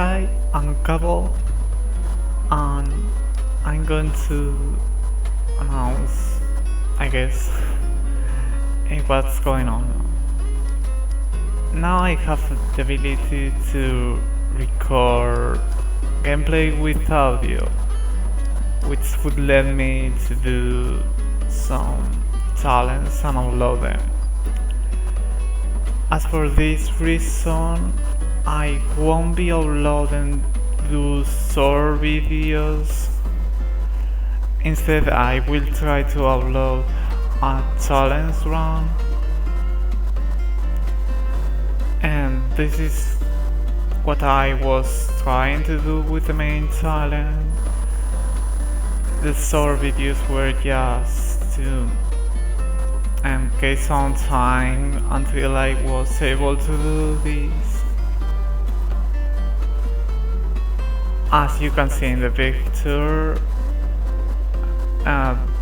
Micaiiah and Cabal, and I'm going to announce, I guess, what's going on. Now I have the ability to record gameplay with audio, which would let me to do some talents and upload them. As for this reason, I won't be uploading those short videos. Instead, I will try to upload a challenge run, and this is what I was trying to do with the main challenge. The short videos were just to get some time until I was able to do this. As you can see in the picture,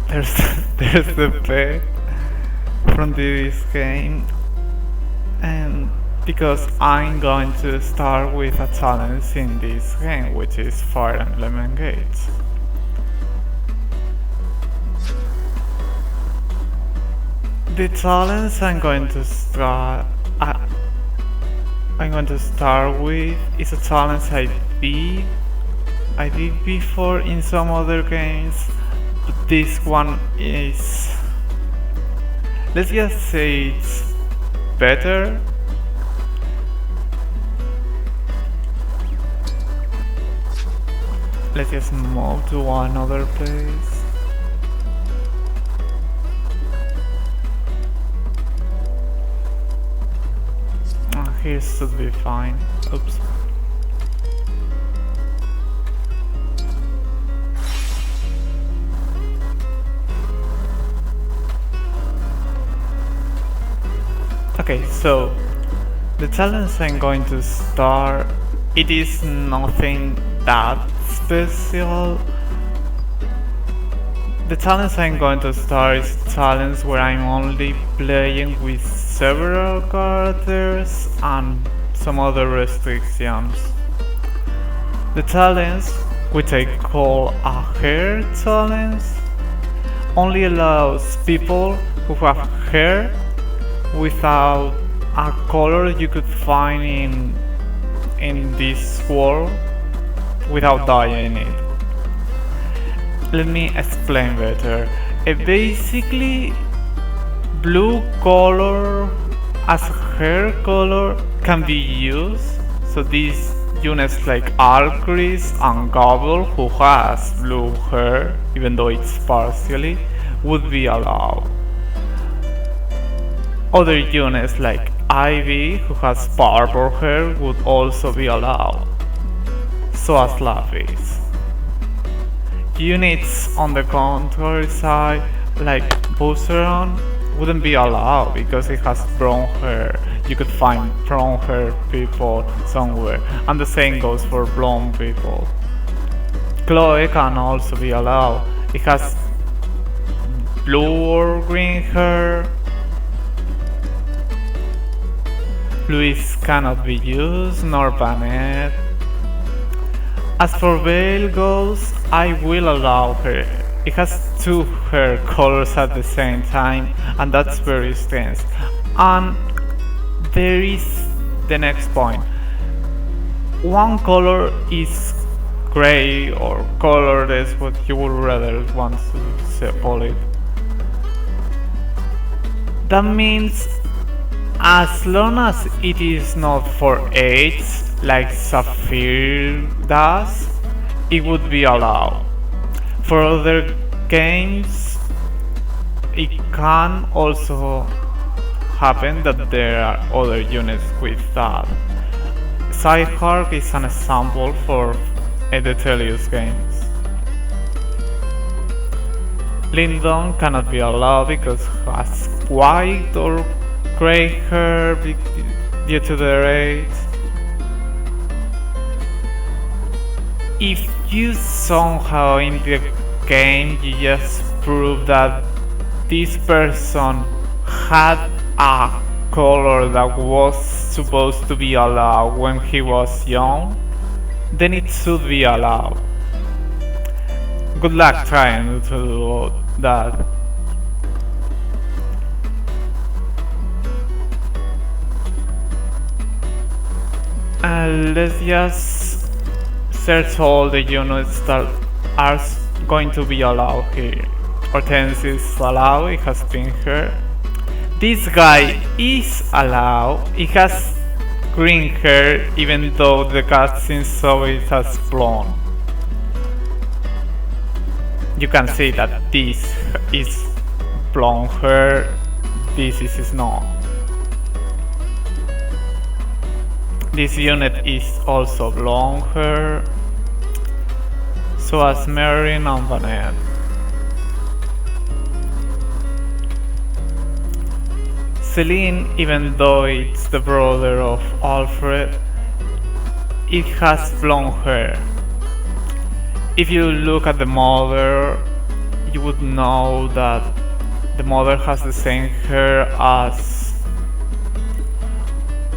there's the pet from this game, and because I'm going to start with a challenge in this game, which is Fire Emblem Engage. The challenge I'm going to start with is a challenge I did before in some other games, but this one is, let's just say, it's better. Let's just move to another place. Here should be fine. Oops. Okay, so the challenge I'm going to start, it is nothing that special. The challenge I'm going to start is a challenge where I'm only playing with several characters and some other restrictions. The challenge, which I call a hair challenge, only allows people who have hair without a color you could find in this world without dyeing it. Let me explain better. Basically, blue color as hair color can be used, so these units like Alchris and Gobble, who has blue hair, even though it's partially, would be allowed. Other units like Ivy, who has purple hair, would also be allowed, so as Lapis. Units on the contrary side, like Buceron, wouldn't be allowed because it has brown hair. You could find brown hair people somewhere, and the same goes for blonde people. Chloe can also be allowed. It has blue or green hair. Luis cannot be used, nor Banette. As for Vale goes, I will allow her. It has two hair colors at the same time, and that's very strange. And there is the next point. One color is gray or colorless, what you would rather want to call it. That means as long as it is not for age, like Saphir does, it would be allowed. For other games, it can also happen that there are other units with that. Zihark is an example for the Tellius games. Lyndon cannot be allowed because it has white or grey hair due to their age. If you somehow in the game you just prove that this person had a color that was supposed to be allowed when he was young, then it should be allowed. Good luck trying to do that. Let's just search all the units that are going to be allowed here. Hortense is allowed, it has been here. This guy is allowed, he has green hair even though the cutscene saw it as blonde. You can see that this is blonde hair, this is not. This unit is also blonde hair, so as Merrin and Vander. Celine, even though it's the brother of Alfred, it has blonde hair. If you look at the mother, you would know that the mother has the same hair as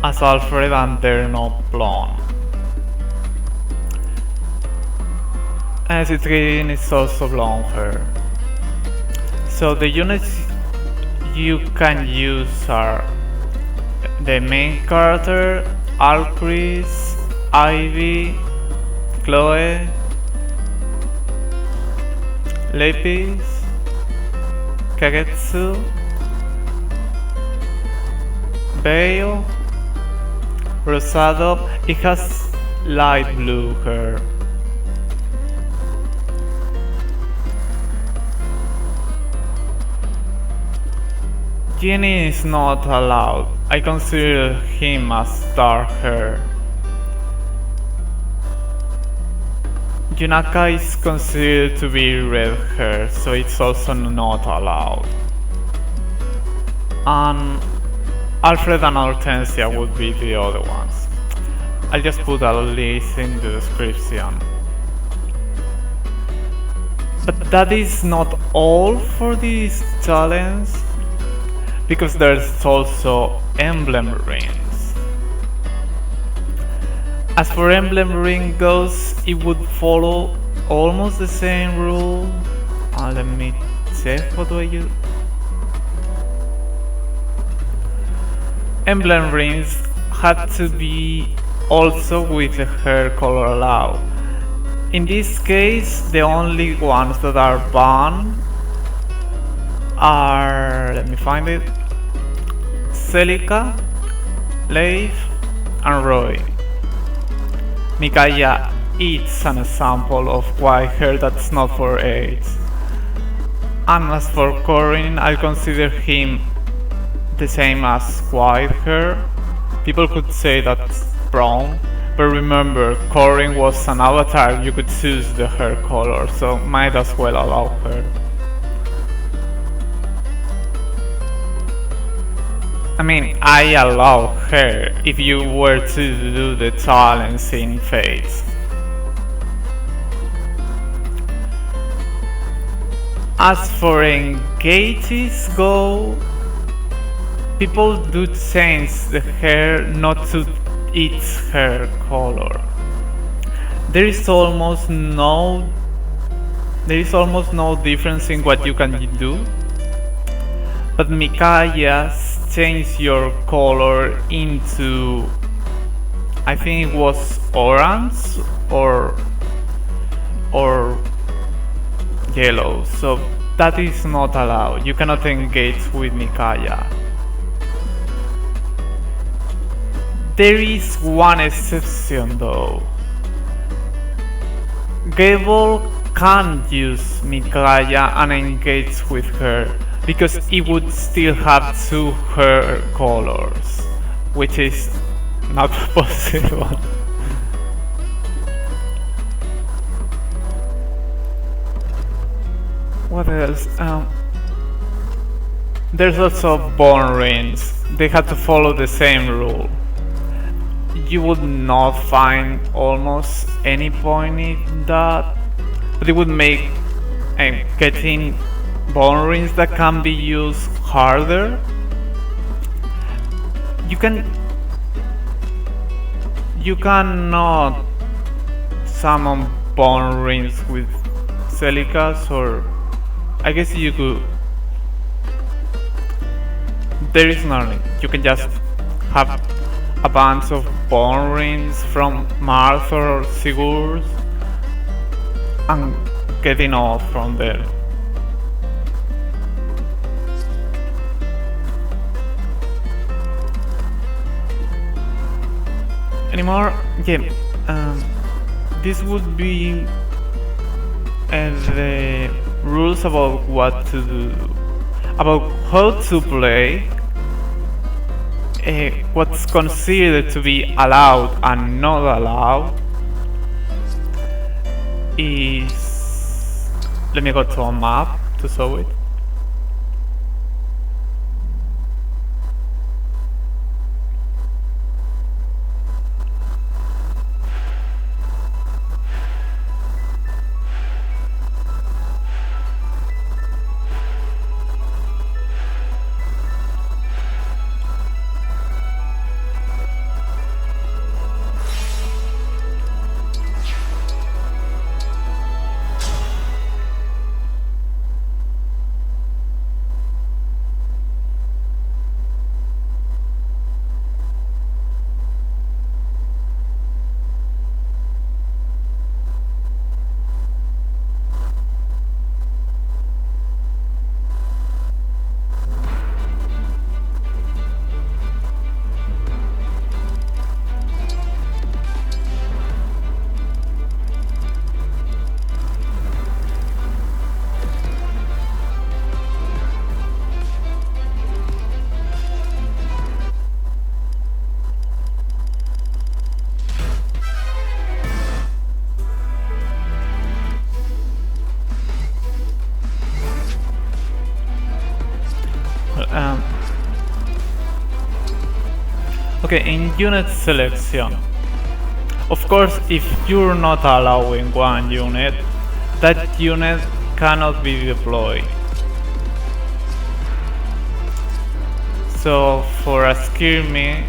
Alfred, and they're not blonde. And Citrine is also blonde hair. So the units you can use are the main character, Alcris, Ivy, Chloe, Lepis, Kagetsu, Bale, Rosado. It has light blue hair. Jenny is not allowed. I consider him as dark hair. Junaka is considered to be red hair, so it's also not allowed. And Alfred and Hortensia would be the other ones. I'll just put a list in the description. But that is not all for this challenge, because there's also Emblem rings. As for Emblem ring goes, it would follow almost the same rule. Let me check, what do I use? Emblem rings had to be also with the hair color allowed. In this case, the only ones that are banned are, let me find it, Celica, Leif, and Roy. Micaiiah is an example of white hair that's not for age. And as for Corin, I consider him the same as white hair. People could say that's brown, but remember, Corin was an avatar, you could choose the hair color, so might as well allow her. I mean, I allow her if you were to do the challenge in phase. As for engages go, people do change the hair not to its hair color. There is almost no difference in what you can do, but Micaiiah change your color into, I think it was orange or yellow, so that is not allowed. You cannot engage with Micaiiah. There is one exception though. Gable can't use Micaiiah and engage with her, because it would still have two hair colors, which is not possible. What else? There's also bone rings. They had to follow the same rule. You would not find almost any point in that, but it would make getting bone rings that can be used harder. You cannot summon bone rings with Celicas, or I guess you could. There is nothing. You can just have a bunch of bone rings from Mars or Sigurs and getting off from there. Anymore? Yeah. This would be the rules about what to do, about how to play, what's considered to be allowed and not allowed is... Let me go to a map to show it. Okay, in unit selection, of course, if you're not allowing one unit, that unit cannot be deployed. So for a skirmish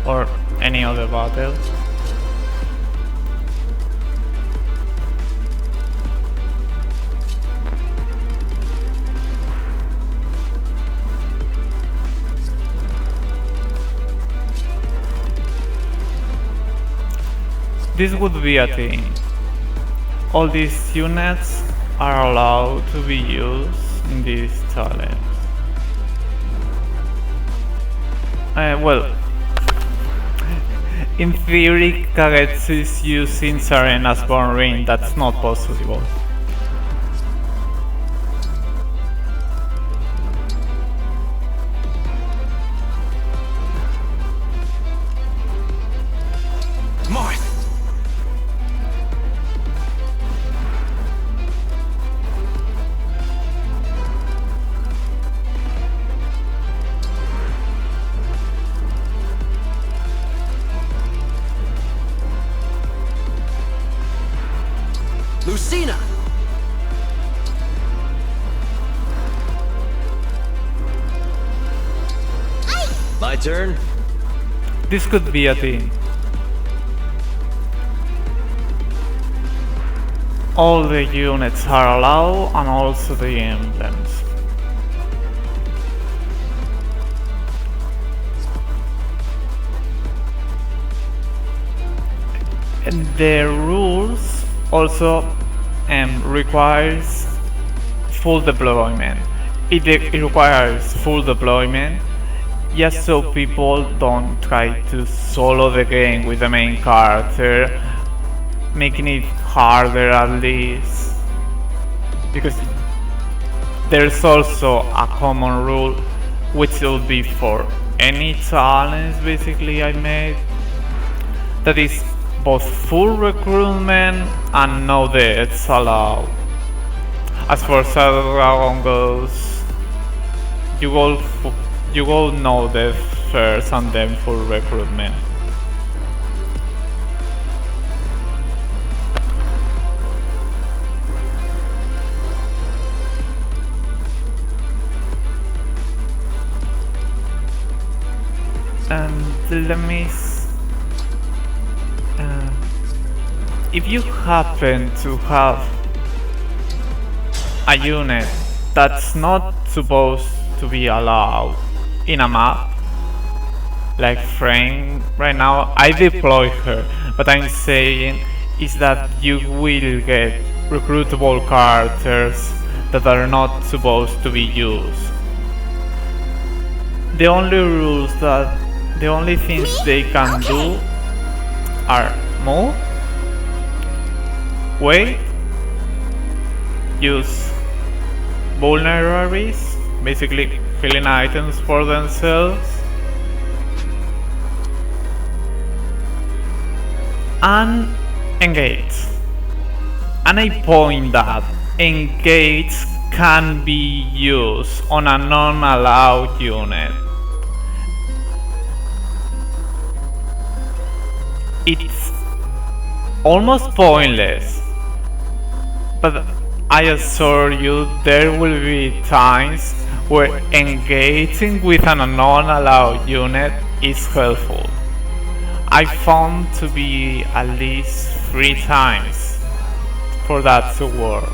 or any other battle, this would be a thing. All these units are allowed to be used in this challenge. Well, in theory, Kagetsu is using Serena's Bone Ring. That's not possible. Lucina! My turn? This could be a thing. All the units are allowed and also the emblems. And the rules also requires full deployment. It requires full deployment just so people don't try to solo the game with the main character, making it harder at least. Because there's also a common rule which will be for any challenge basically I made, that is both full recruitment and no deaths allowed. As for Shadow Dragon goes, you go no death first and then full recruitment. And let me if you happen to have a unit that's not supposed to be allowed in a map, like Frame right now, I deploy her, but I'm saying is that you will get recruitable characters that are not supposed to be used. The only things they can do are move, wait, use vulneraries, basically filling items for themselves, and engage. And I point that engage can be used on a non-allowed unit. It's almost pointless, but I assure you there will be times where engaging with a non-allowed unit is helpful. I found to be at least 3 times for that to work.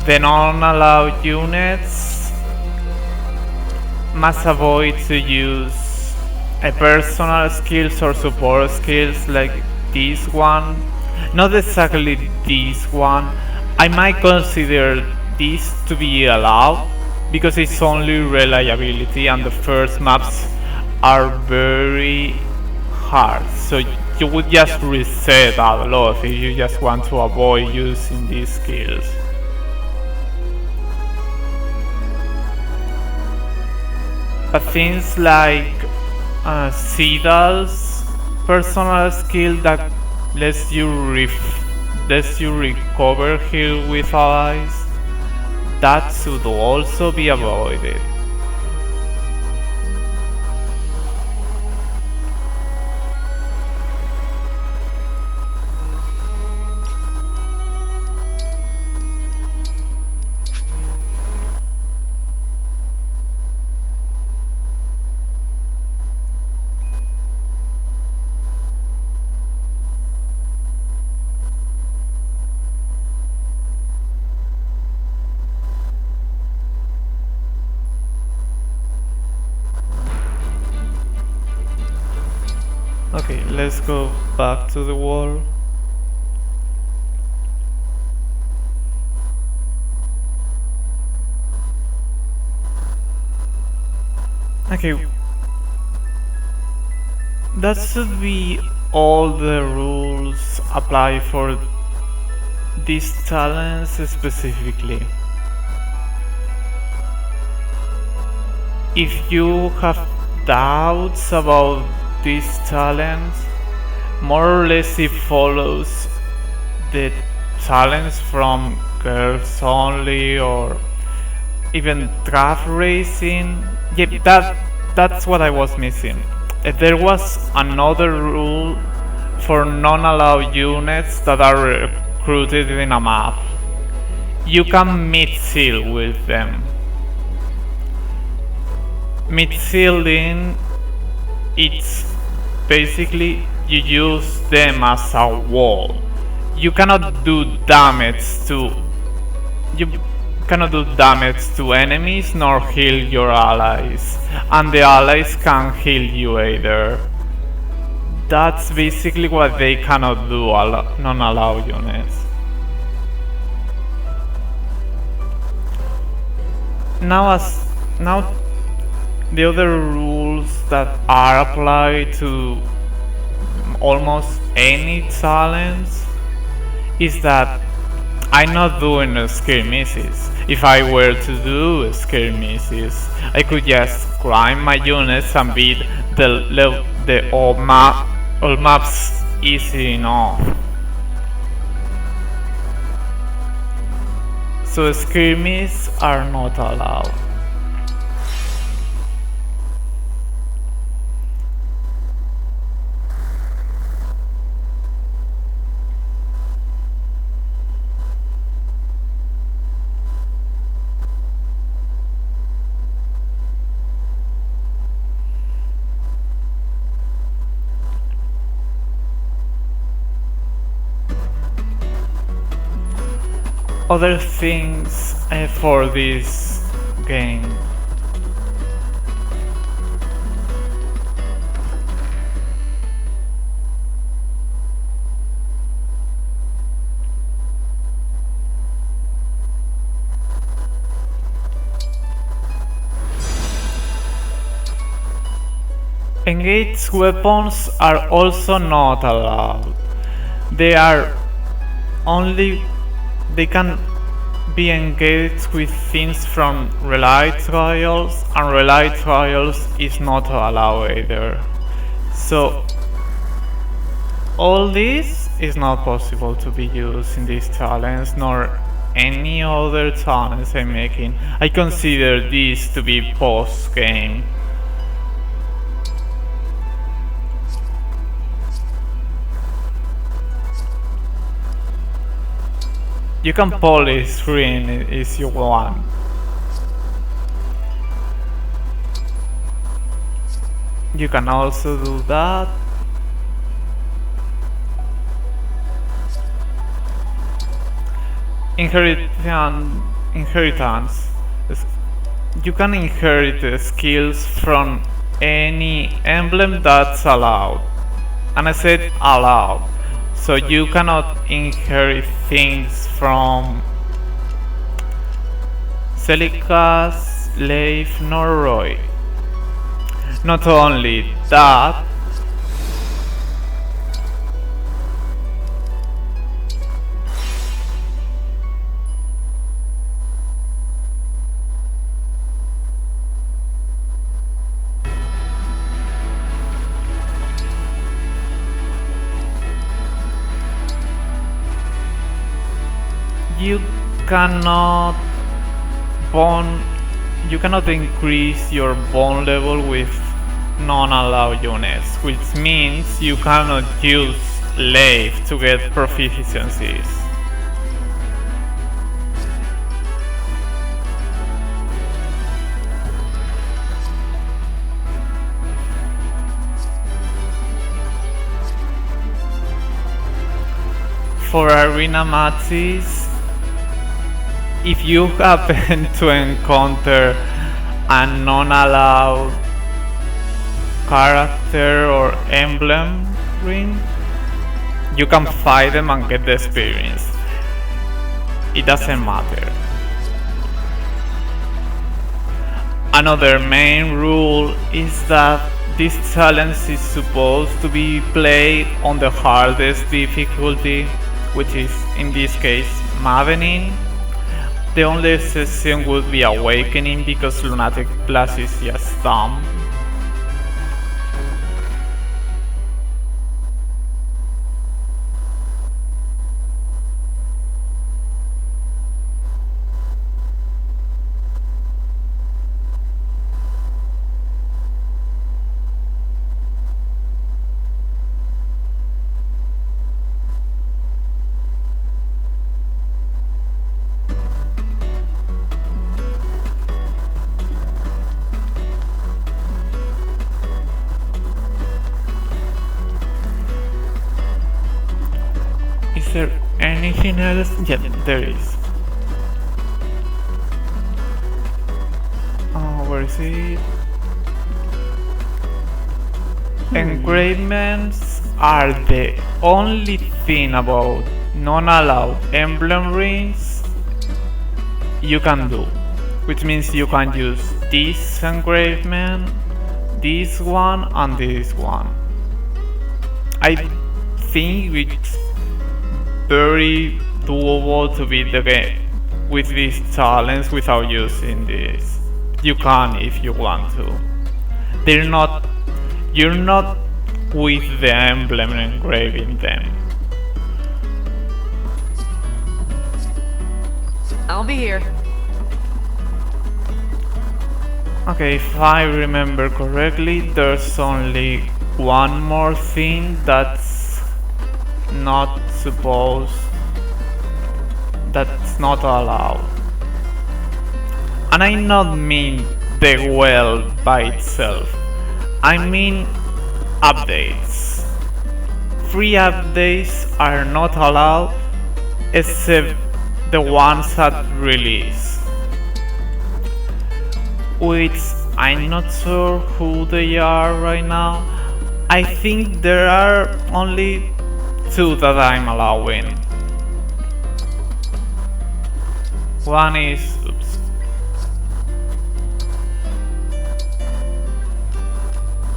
The non-allowed units must avoid to use personal skills or support skills like this one. Not exactly this one. I might consider this to be allowed because it's only reliability and the first maps are very hard, so you would just reset a lot if you just want to avoid using these skills. But things like Sidal's personal skill that lets you recover heal with allies, that should also be avoided. Okay, let's go back to the wall. Okay, that should be all the rules apply for these talents specifically. If you have doubts about these talents, more or less it follows the talents from Girls Only or even draft racing. Yeah, that's what I was missing. There was another rule for non-allowed units that are recruited in a map. You can mid-seal with them. Mid-sealing, it's basically you use them as a wall. You cannot do damage to enemies nor heal your allies, and the allies can't heal you either. That's basically what they cannot do, non-allowed units. Now the other rules that are applied to almost any talents is that I'm not doing skirmishes. If I were to do skirmishes, I could just climb my units and beat the all maps easy enough. So skirmishes are not allowed. other things for this game. Engaged weapons are also not allowed. They can be engaged with things from relay trials, and relay trials is not allowed either. So all this is not possible to be used in this challenge, nor any other challenge I'm making. I consider this to be post-game. You can polish screen if you want. You can also do that. Inheritance. You can inherit skills from any emblem that's allowed. And I said allowed. So you cannot inherit things from Celica's, Leif, nor Roy. Not only that, you cannot increase your bond level with non-allowed units, which means you cannot use Leif to get proficiencies. For arena matches, if you happen to encounter a non-allowed character or emblem ring, you can fight them and get the experience. It doesn't matter. Another main rule is that this challenge is supposed to be played on the hardest difficulty, which is in this case Maddening. The only exception would be Awakening because Lunatic Plus is just dumb. Is there anything else? Yeah, there is. Where is it? Engravements are the only thing about non-allowed emblem rings you can do, which means you can use this engravement, this one, and this one. I think it's very doable to beat the game with this challenge without using this. You can if you want to. You're not with the emblem engraving them. I'll be here. Okay, if I remember correctly, there's only one more thing that's not allowed. And I not mean the well by itself. I mean updates. Free updates are not allowed except the ones at release, which I'm not sure who they are right now. I think there are only 2 that I'm allowing. One is, oops.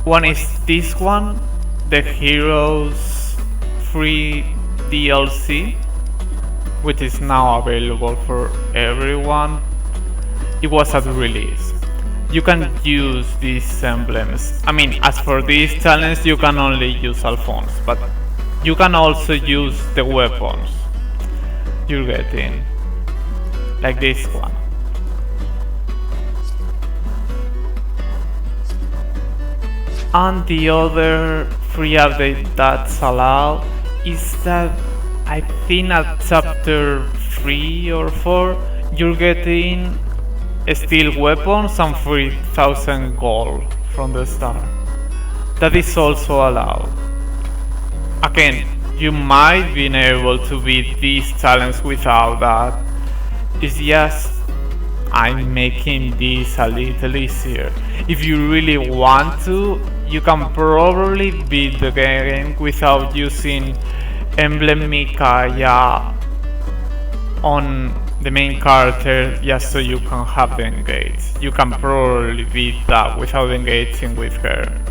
One is this one, the Heroes free DLC, which is now available for everyone. It was at release. You can use these emblems. I mean, as for this challenge, you can only use Alphonse, but you can also use the weapons you're getting, like this one. And the other free update that's allowed is that I think at chapter 3 or 4 you're getting steel weapons and 3000 gold from the start. That is also allowed. Again, you might be able to beat this challenge without that. It's just I'm making this a little easier. If you really want to, you can probably beat the game without using Emblem Micaiiah on the main character, just so you can have the engage. You can probably beat that without engaging with her.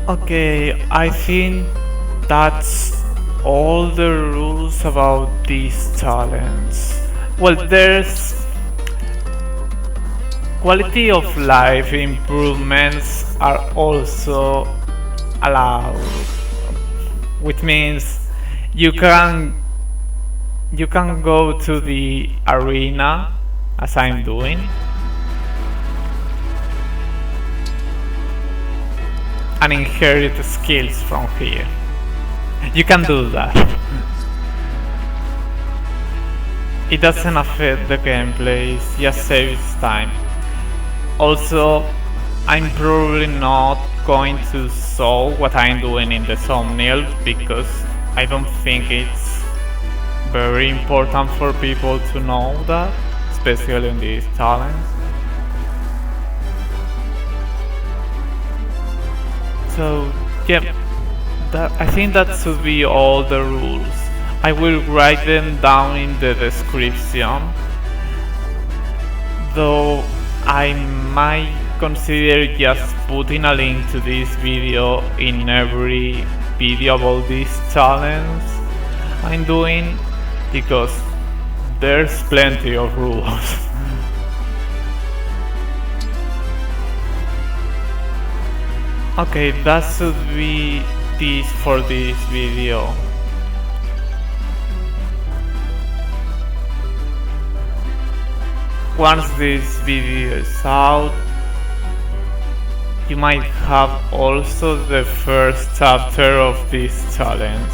Okay, I think that's all the rules about this challenge. Well, there's quality of life improvements are also allowed, which means you can go to the arena, as I'm doing, and inherit skills from here. You can do that. It doesn't affect the gameplay, it just saves time. Also, I'm probably not going to show what I'm doing in the thumbnail because I don't think it's very important for people to know that, especially in this challenge. So yeah, I think that should be all the rules. I will write them down in the description, though I might consider just putting a link to this video in every video about this challenge I'm doing, because there's plenty of rules. Okay, that should be this for this video. Once this video is out, you might have also the first chapter of this challenge.